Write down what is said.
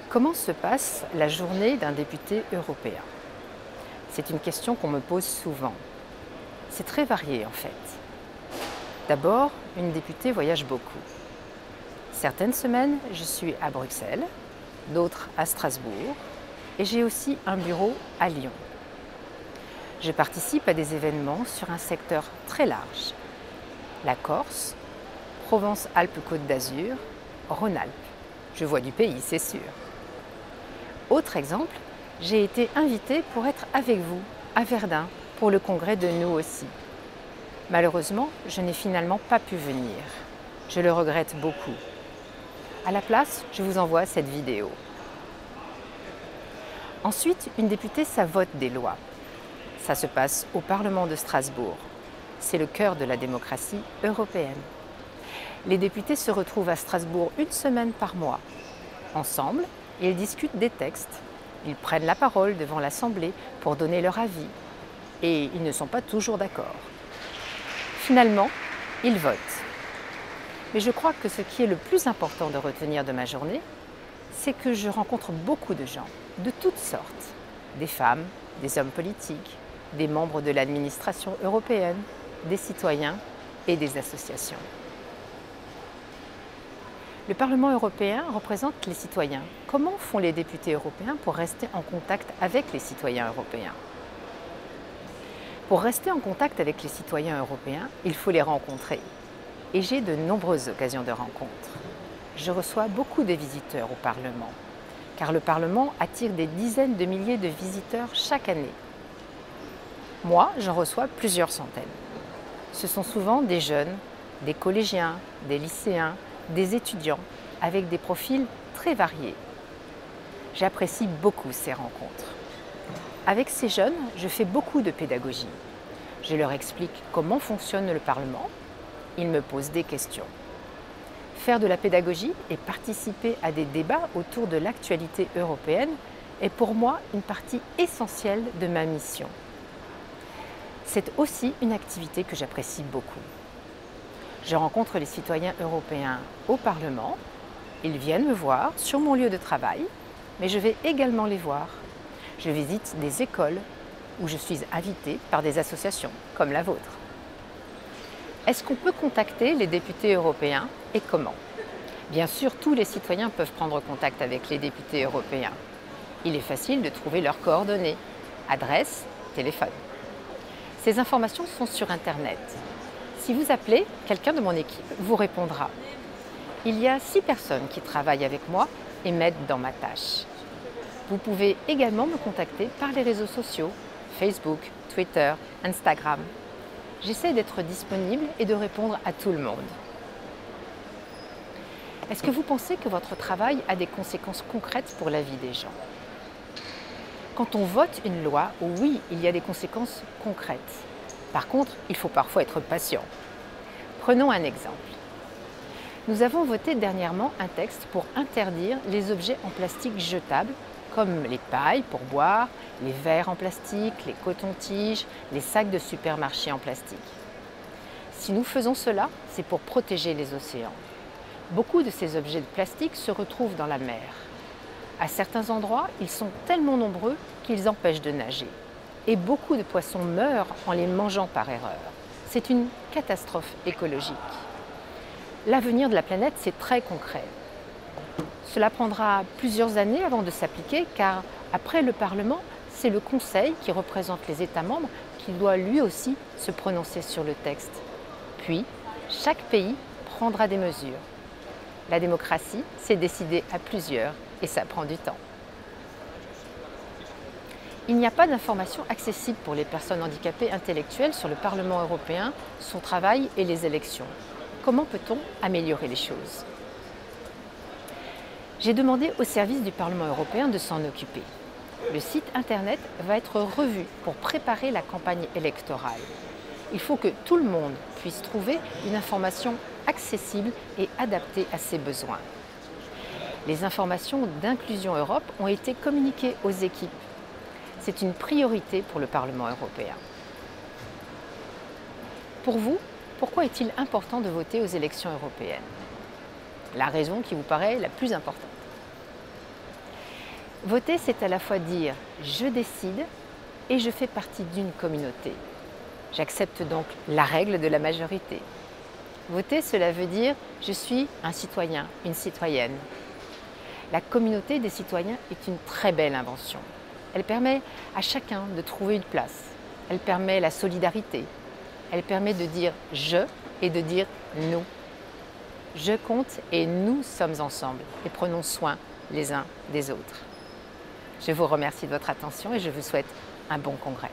Comment se passe la journée d'un député européen? C'est une question qu'on me pose souvent. C'est très varié en fait. D'abord, une députée voyage beaucoup. Certaines semaines, je suis à Bruxelles, d'autres à Strasbourg, et j'ai aussi un bureau à Lyon. Je participe à des événements sur un secteur très large. La Corse, Provence-Alpes-Côte d'Azur, Rhône-Alpes. Je vois du pays, c'est sûr. Autre exemple, j'ai été invitée pour être avec vous à Verdun pour le congrès de Nous aussi. Malheureusement, je n'ai finalement pas pu venir. Je le regrette beaucoup. À la place, je vous envoie cette vidéo. Ensuite, une députée, ça vote des lois. Ça se passe au Parlement de Strasbourg. C'est le cœur de la démocratie européenne. Les députés se retrouvent à Strasbourg une semaine par mois. Ensemble, ils discutent des textes. Ils prennent la parole devant l'Assemblée pour donner leur avis. Et ils ne sont pas toujours d'accord. Finalement, ils votent. Mais je crois que ce qui est le plus important de retenir de ma journée, c'est que je rencontre beaucoup de gens, de toutes sortes. Des femmes, des hommes politiques, des membres de l'administration européenne, des citoyens et des associations. Le Parlement européen représente les citoyens. Comment font les députés européens pour rester en contact avec les citoyens européens? Pour rester en contact avec les citoyens européens, il faut les rencontrer. Et j'ai de nombreuses occasions de rencontres. Je reçois beaucoup de visiteurs au Parlement, car le Parlement attire des dizaines de milliers de visiteurs chaque année. Moi, j'en reçois plusieurs centaines. Ce sont souvent des jeunes, des collégiens, des lycéens, des étudiants, avec des profils très variés. J'apprécie beaucoup ces rencontres. Avec ces jeunes, je fais beaucoup de pédagogie. Je leur explique comment fonctionne le Parlement. Ils me posent des questions. Faire de la pédagogie et participer à des débats autour de l'actualité européenne est pour moi une partie essentielle de ma mission. C'est aussi une activité que j'apprécie beaucoup. Je rencontre les citoyens européens au Parlement. Ils viennent me voir sur mon lieu de travail, mais je vais également les voir. Je visite des écoles où je suis invitée par des associations comme la vôtre. Est-ce qu'on peut contacter les députés européens et comment? Bien sûr, tous les citoyens peuvent prendre contact avec les députés européens. Il est facile de trouver leurs coordonnées, adresse, téléphone. Ces informations sont sur Internet. Si vous appelez, quelqu'un de mon équipe vous répondra. Il y a 6 personnes qui travaillent avec moi et m'aident dans ma tâche. Vous pouvez également me contacter par les réseaux sociaux, Facebook, Twitter, Instagram. J'essaie d'être disponible et de répondre à tout le monde. Est-ce que vous pensez que votre travail a des conséquences concrètes pour la vie des gens? Quand on vote une loi, oui, il y a des conséquences concrètes. Par contre, il faut parfois être patient. Prenons un exemple. Nous avons voté dernièrement un texte pour interdire les objets en plastique jetables, comme les pailles pour boire, les verres en plastique, les cotons-tiges, les sacs de supermarché en plastique. Si nous faisons cela, c'est pour protéger les océans. Beaucoup de ces objets de plastique se retrouvent dans la mer. À certains endroits, ils sont tellement nombreux qu'ils empêchent de nager. Et beaucoup de poissons meurent en les mangeant par erreur. C'est une catastrophe écologique. L'avenir de la planète, c'est très concret. Cela prendra plusieurs années avant de s'appliquer, car après le Parlement, c'est le Conseil qui représente les États membres qui doit lui aussi se prononcer sur le texte. Puis, chaque pays prendra des mesures. La démocratie, c'est décider à plusieurs et ça prend du temps. Il n'y a pas d'informations accessibles pour les personnes handicapées intellectuelles sur le Parlement européen, son travail et les élections. Comment peut-on améliorer les choses? J'ai demandé au service du Parlement européen de s'en occuper. Le site internet va être revu pour préparer la campagne électorale. Il faut que tout le monde puisse trouver une information accessible et adaptée à ses besoins. Les informations d'Inclusion Europe ont été communiquées aux équipes. C'est une priorité pour le Parlement européen. Pour vous, pourquoi est-il important de voter aux élections européennes? La raison qui vous paraît la plus importante. Voter, c'est à la fois dire « je décide » et « je fais partie d'une communauté ». J'accepte donc la règle de la majorité. Voter, cela veut dire « je suis un citoyen, une citoyenne ». La communauté des citoyens est une très belle invention. Elle permet à chacun de trouver une place. Elle permet la solidarité. Elle permet de dire « je » et de dire « nous ». Je compte et nous sommes ensemble et prenons soin les uns des autres. Je vous remercie de votre attention et je vous souhaite un bon congrès.